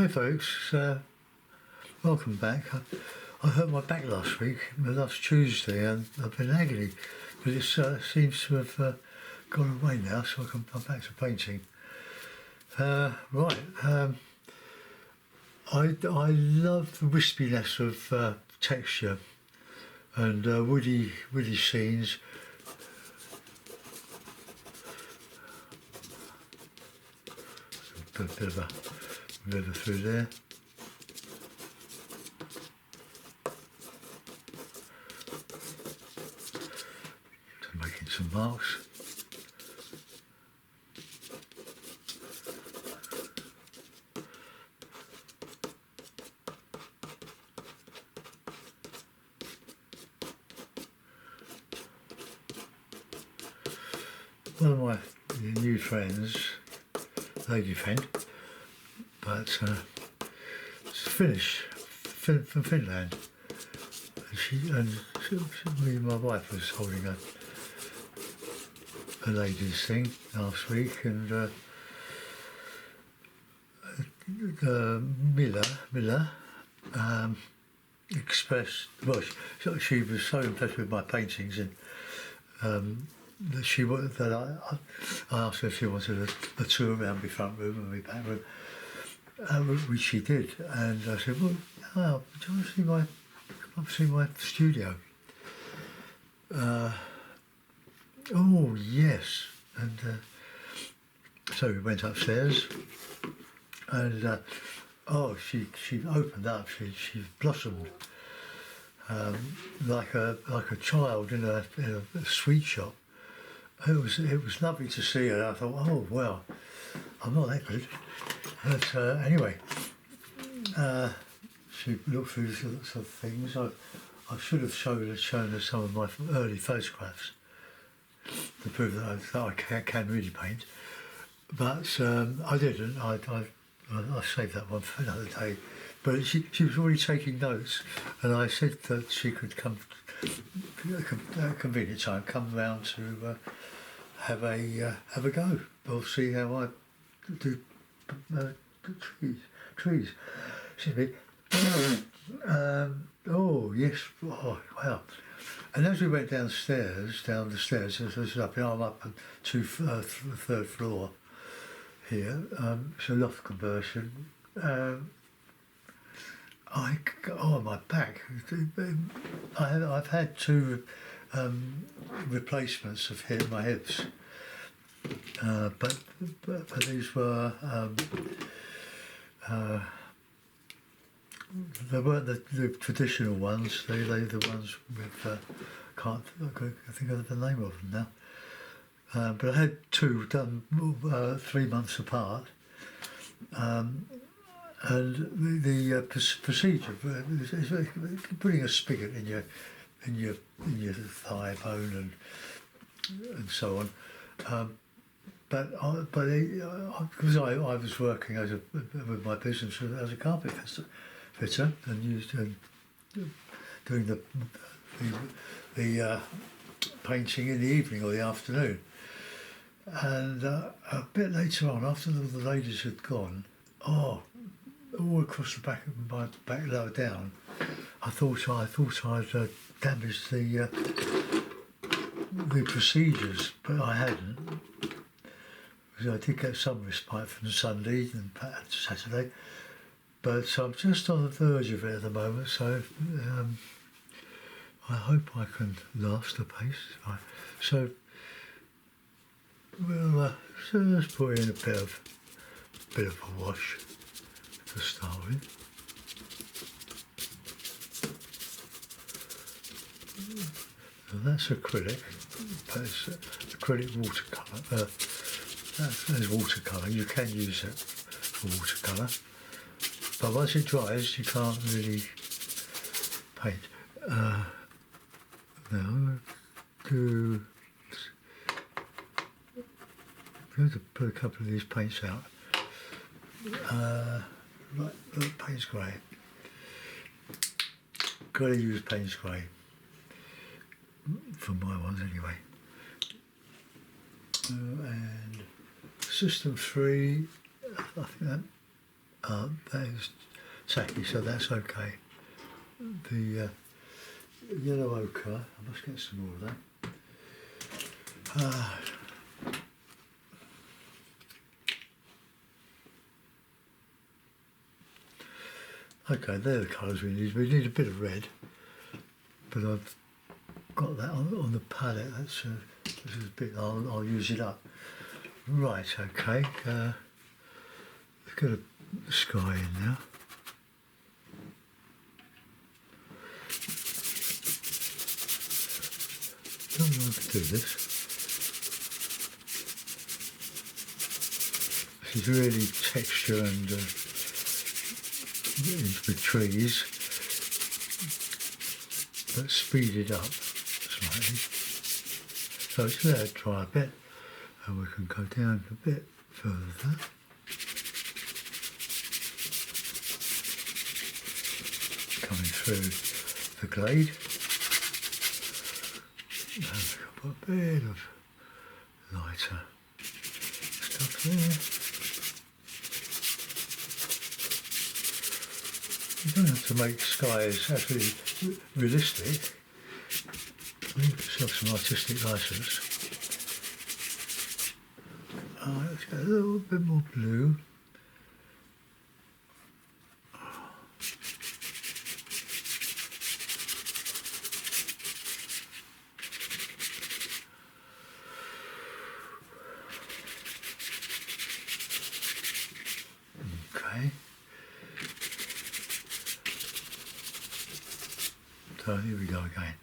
Hi folks, welcome back. I hurt my back last week, last Tuesday, and I've been in agony, but it seems to have gone away now, so I'm back to painting. I love the wispiness of texture and woody scenes. Put a bit of a river through there. So making some marks. One of my new friends, lady friend, but it's Finnish, from Finland, and me and my wife was holding a ladies' thing last week, and Miller expressed, well, she was so impressed with my paintings, and I asked her if she wanted a tour around my front room and my back room, which she did. And I said, "Well, do you want to come see my studio?" Oh yes, and so we went upstairs, and she opened up. She blossomed. Like a child in a sweet shop. It was lovely to see her. I thought, oh well, I'm not that good. But anyway, she looked through lots of things. I should have shown her some of my early photographs to prove that I can really paint. But I didn't. I saved that one for another day. But she was already taking notes, and I said that she could come at a convenient time, come round to have a go. We'll see how I do trees. Excuse me. Oh yes. Oh wow. And as we went down the stairs, I'm up to third floor here. It's a loft conversion. My back. I've had two replacements of my hips, but these were they weren't the traditional ones. They the ones with can't I think of the name of them now. But I had two done 3 months apart. And the procedure is putting a spigot in your thigh bone and so on. But because I was working with my business as a carpet fitter and doing the painting in the evening or the afternoon, and a bit later on, after the ladies had gone, all across the back of my back lower down, I thought I'd damaged the procedures, but I hadn't. Because I did get some respite from Sunday and Saturday, but I'm just on the verge of it at the moment. So I hope I can last the pace. So we'll just put in a bit of a wash to start with. And that's acrylic, but it's acrylic watercolour. That's watercolour. You can use it for watercolour, but once it dries, you can't really paint. Now I'm going to put a couple of these paints out. Right, Payne's grey. Got to use Payne's grey for my ones anyway. And system 3, I think That is tacky, so that's okay. The yellow ochre, I must get some more of that. Okay, they're the colours we need. We need a bit of red, but I've got that on the palette. That's this is a bit. I'll use it up. Right. Okay. Let's get a sky in now. Don't know how to do this. This is really texture and with trees, but speeded up slightly. So it's let it dry a bit, and we can go down a bit further. Coming through the glade. And we've got a bit of lighter stuff there. You don't have to make skies actually realistic. Leave yourself some artistic license. Let's get a little bit more blue. Okay. So here we go again.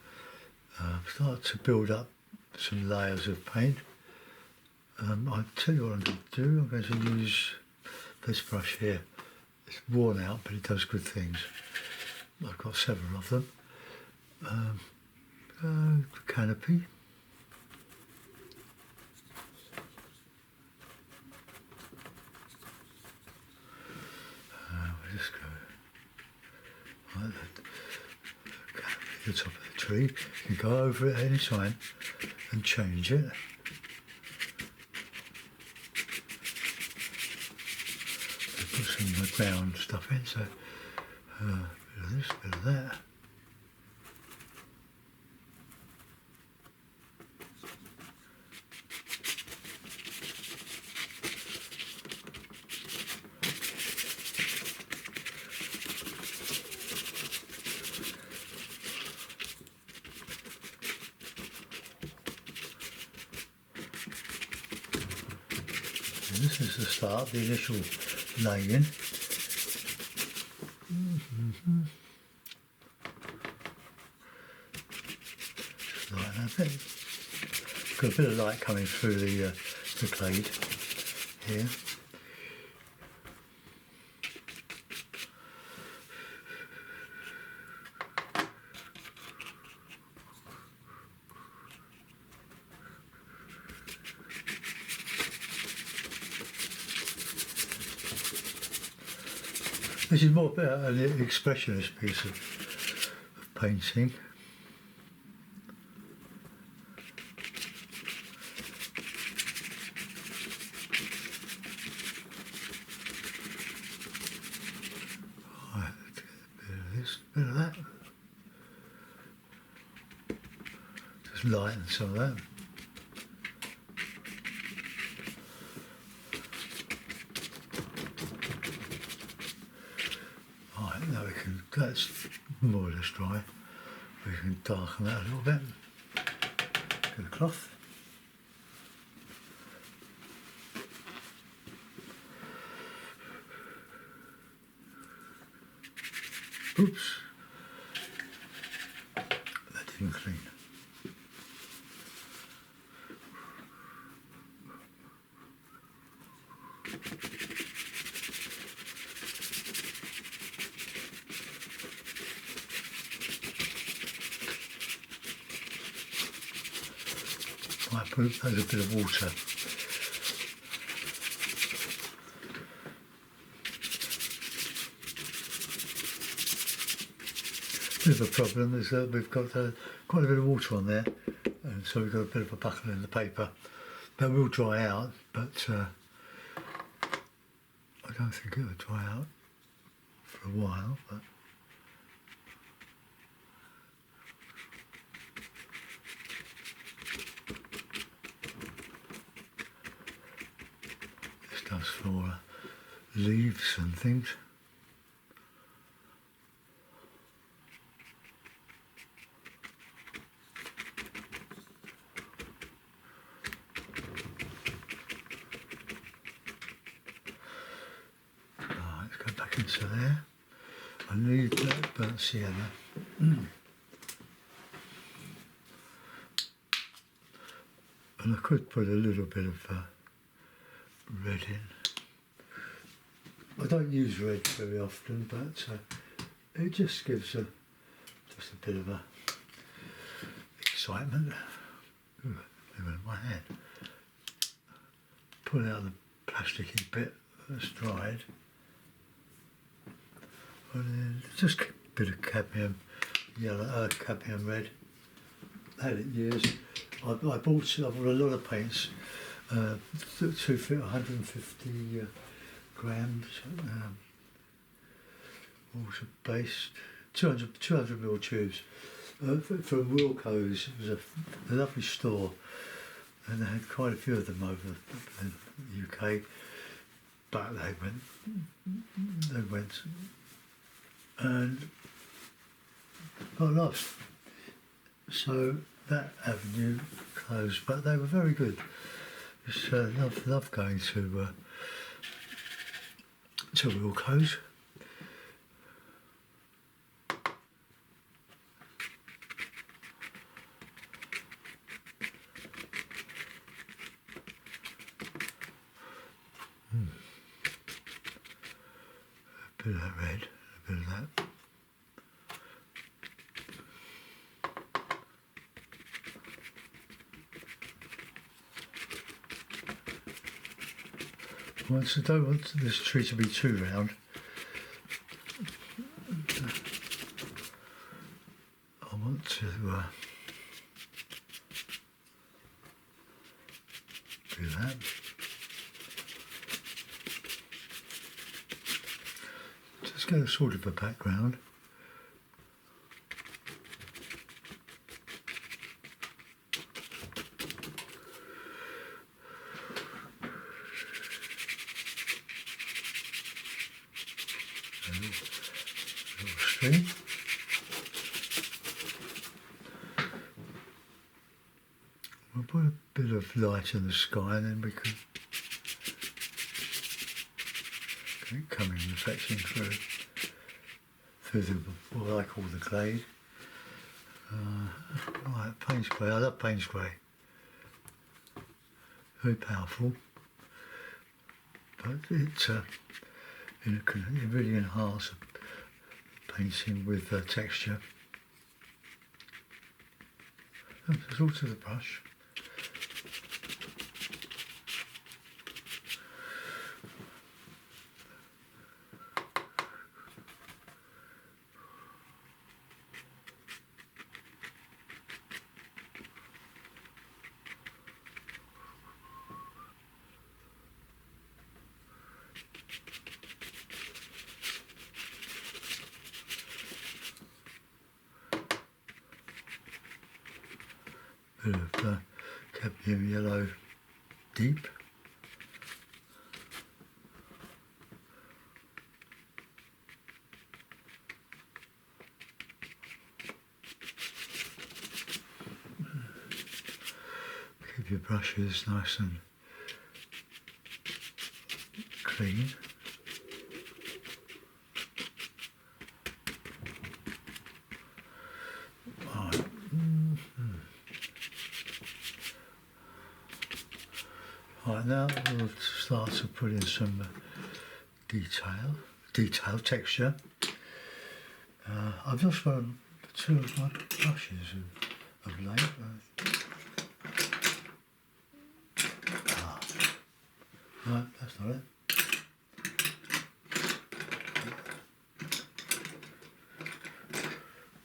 Start to build up some layers of paint. I'll tell you what I'm going to do. I'm going to use this brush here. It's worn out, but it does good things. I've got several of them. Canopy. We'll just go like that. The top of the tree. You can go over it any time and change it. Put some ground stuff in, so a bit of this, a bit of that. This is the start, the initial laying. Just like that. Got a bit of light coming through the glade here. This is more an expressionist piece of painting. Right, let's get a bit of this, a bit of that. Just lighten some of that. Now we can, that's more or less dry. We can darken that a little bit. Get a cloth. Oops. That didn't clean. There's a bit of water. Bit of a problem is that we've got quite a bit of water on there, and so we've got a bit of a buckle in the paper. That will dry out, but I don't think it'll dry out for a while, but this does for leaves and things. Let's go back into there. I need that burnt sienna. And I could put a little bit of red in. I don't use red very often, but it just gives just a bit of excitement. Ooh, it went in my hand. Pull out the plasticky bit that's dried. And then just a bit of cadmium yellow, cadmium red. Had it years. I bought a lot of paints, 150 grams, water based, 200 ml tubes. From Wilco's. It was a lovely store, and they had quite a few of them over in the UK. But they went and got lost. So that avenue closed, but they were very good. Just love going to Wilco's. A bit of that red, a bit of that. I don't want this tree to be too round. I want to do that. Just get a sort of a background. Little stream. We'll put a bit of light in the sky and then we can get it coming, reflecting through what I call the glade. Right, Payne's grey. I love Payne's grey. Very powerful, but it really enhances painting with texture. There's also the brush. Bit of cadmium yellow deep. Keep your brushes nice and clean. Right, now we'll start to put in some detail, texture. I've just run two of my brushes of late. Right, that's not it.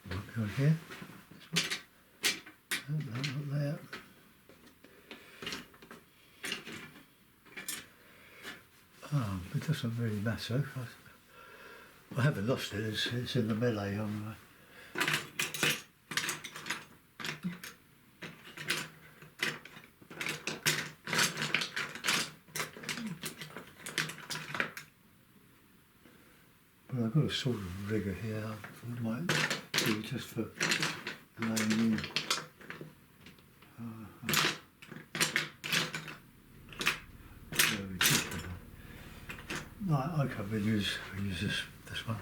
Might be on here. No, not there. But just doesn't really matter. I haven't lost it. It's in the melee on. But I've got a sort of rigger here. I might do just for laying in. Right, okay, we'll use this one.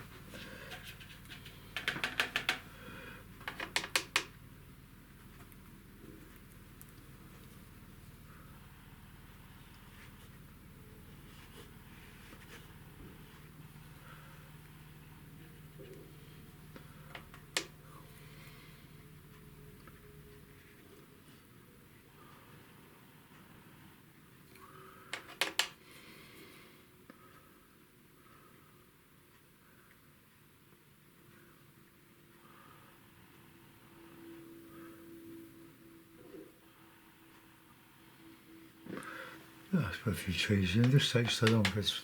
Yeah, I put a few trees in. It just takes so long. It's,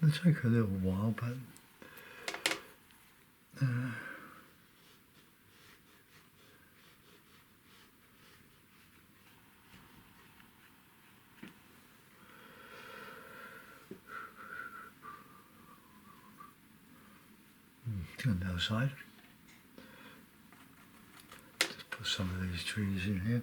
it'll take a little while, but on the other side. Just put some of these trees in here.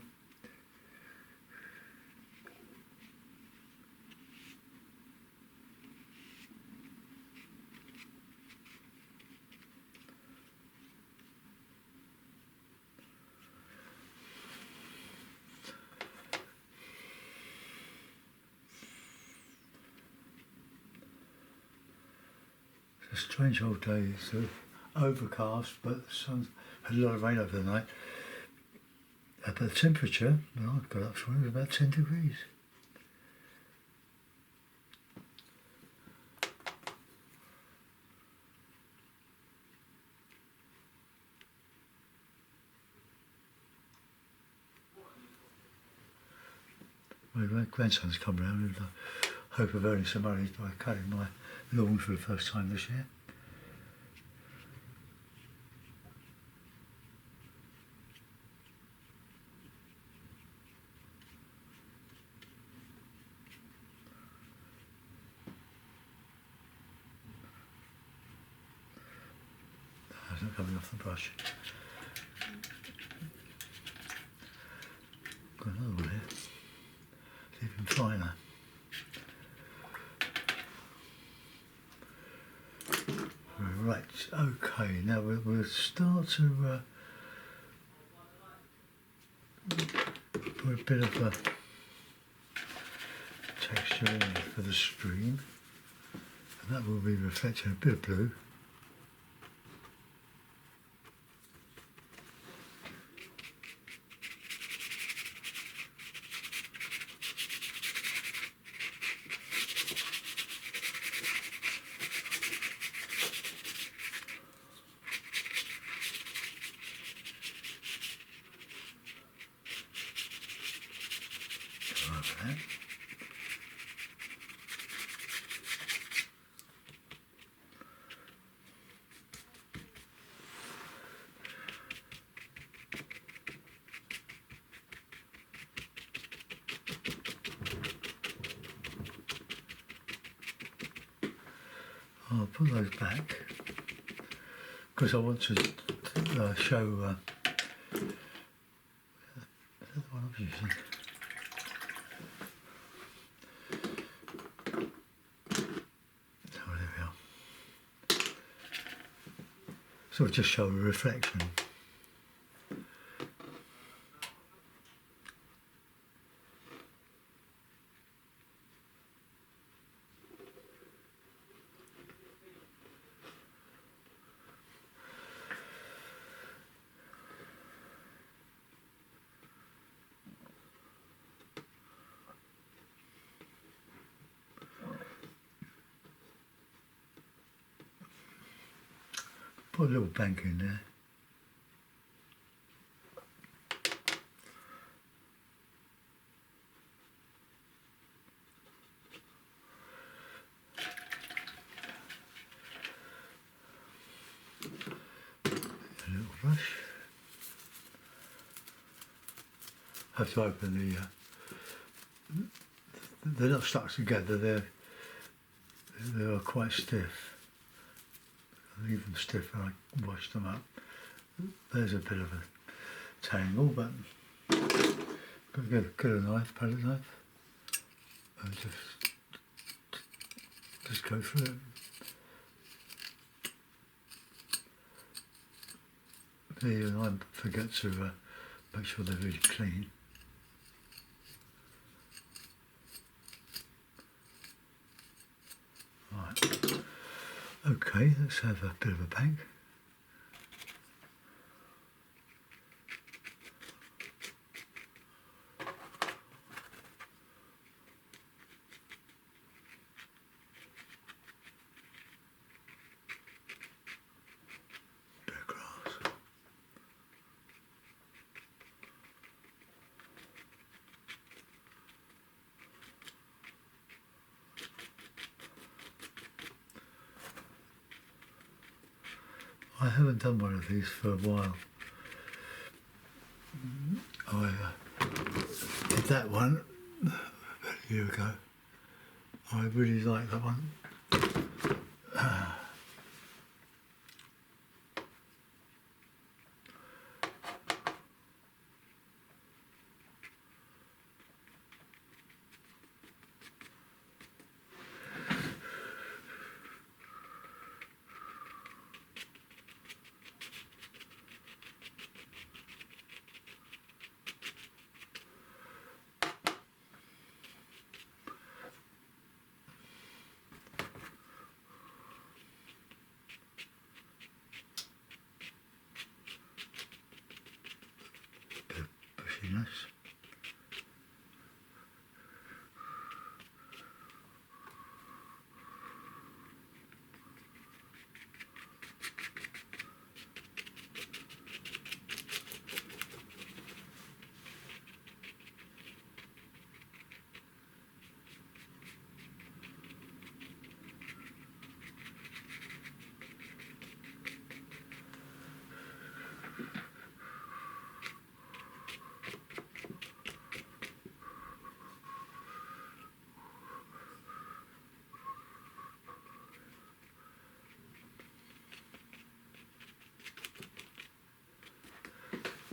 A strange old day. It's overcast, but the sun had a lot of rain over the night. But the temperature, well, I got up for it, was about 10 degrees. My grandson's come round and I hope of earning some money by cutting my lawn for the first time this year. That's not coming off the brush. Got another one here. It's even finer. Right, okay, now we'll start to put a bit of a texture in for the stream, and that will be reflecting a bit of blue. Okay. I'll put those back because I want to show the one I'm using. Oh, there we are. sort of just show a reflection. Put a little bank in there. A little brush. Have to open they're not stuck together, they're quite stiff. I leave them stiff when I wash them up. There's a bit of a tangle, but got to get a knife, palette knife, and just go through it. I forget to make sure they're really clean. Right. Okay, let's have a bit of a bank. Bit of grass. I haven't done one of these for a while. I did that one about a year ago. I really like that one. Bit of bushiness.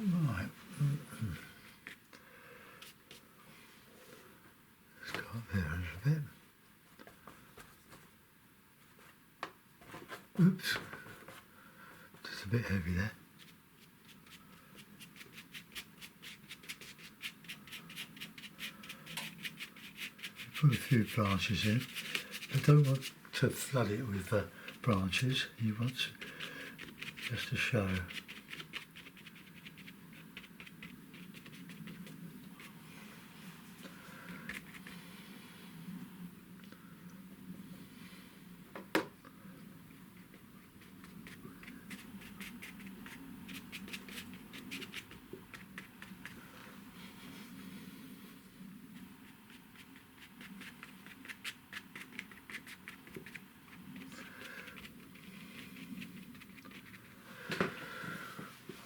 Right. Let's go up there a little bit. Oops. Just a bit heavy there. Put a few branches in. I don't want to flood it with branches. You want just to show.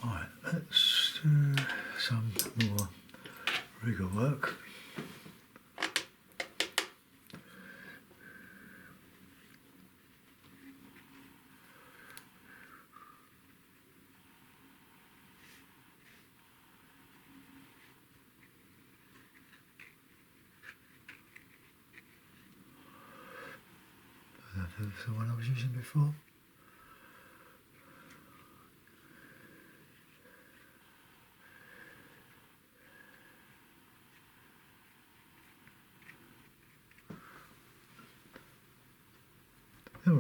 Right, let's do some more rigger work. That's the one I was using before.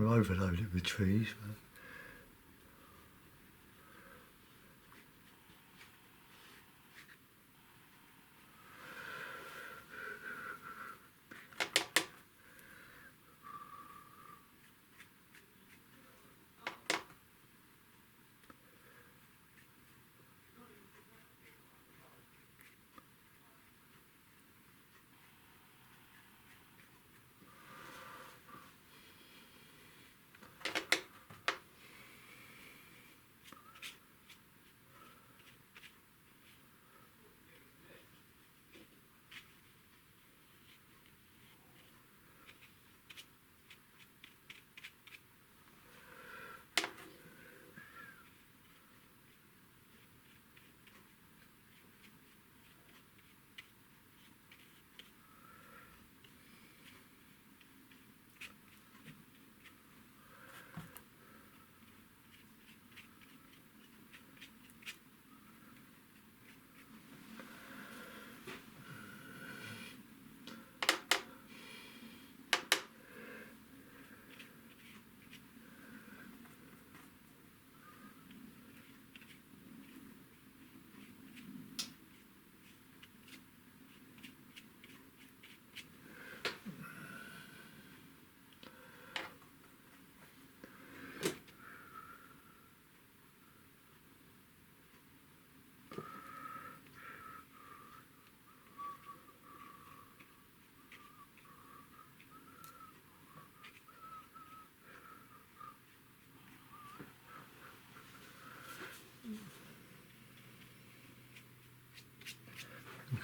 want to overload it with trees. But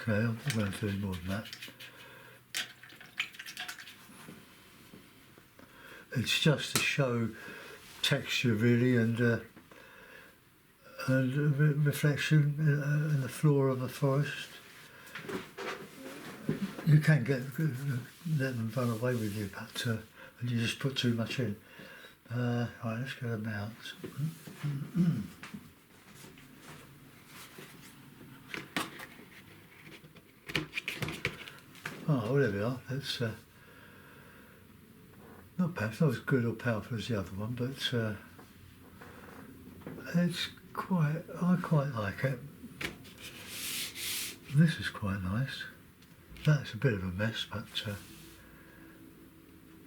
okay, I'm not going to do any more than that. It's just to show texture really, and reflection in the floor of the forest. You can let them run away with you, but you just put too much in. Right, let's go to mounts. Oh, there we are. It's not perhaps not as good or powerful as the other one, but it's quite. I quite like it. This is quite nice. That's a bit of a mess, but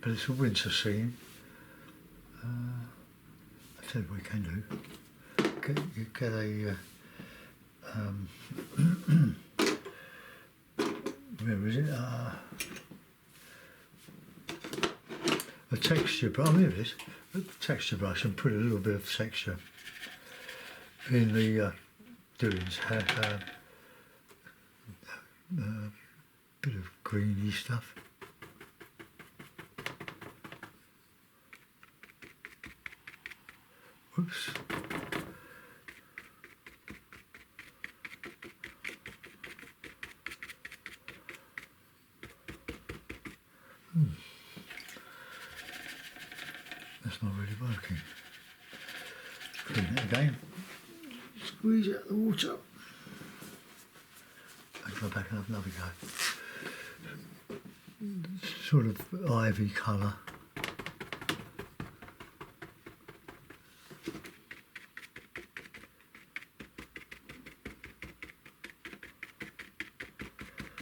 it's a winter scene. I tell you what we can do. You get a where is it? A texture brush. Oh, here it is. A texture brush, and put a little bit of texture in the doings. Bit of greeny stuff. Whoops. That's not really working. Clean it again. Squeeze out the water. And go back and have another go. Sort of ivy colour.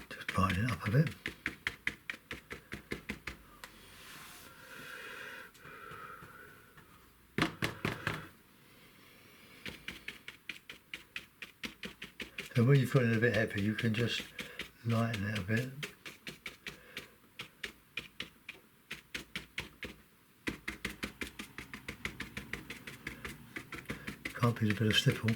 Just brighten it up a bit. And when you've got it a bit heavy, you can just lighten it a bit. Can't be a bit of stipple.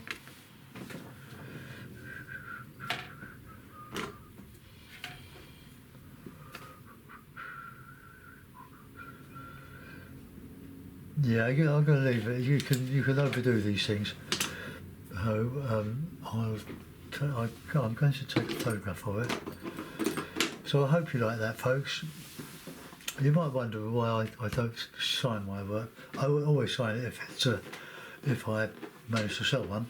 Yeah, I'm going to leave it. You can overdo these things. So I'm going to take a photograph of it. So I hope you like that, folks. You might wonder why I don't sign my work. I will always sign it if I manage to sell one.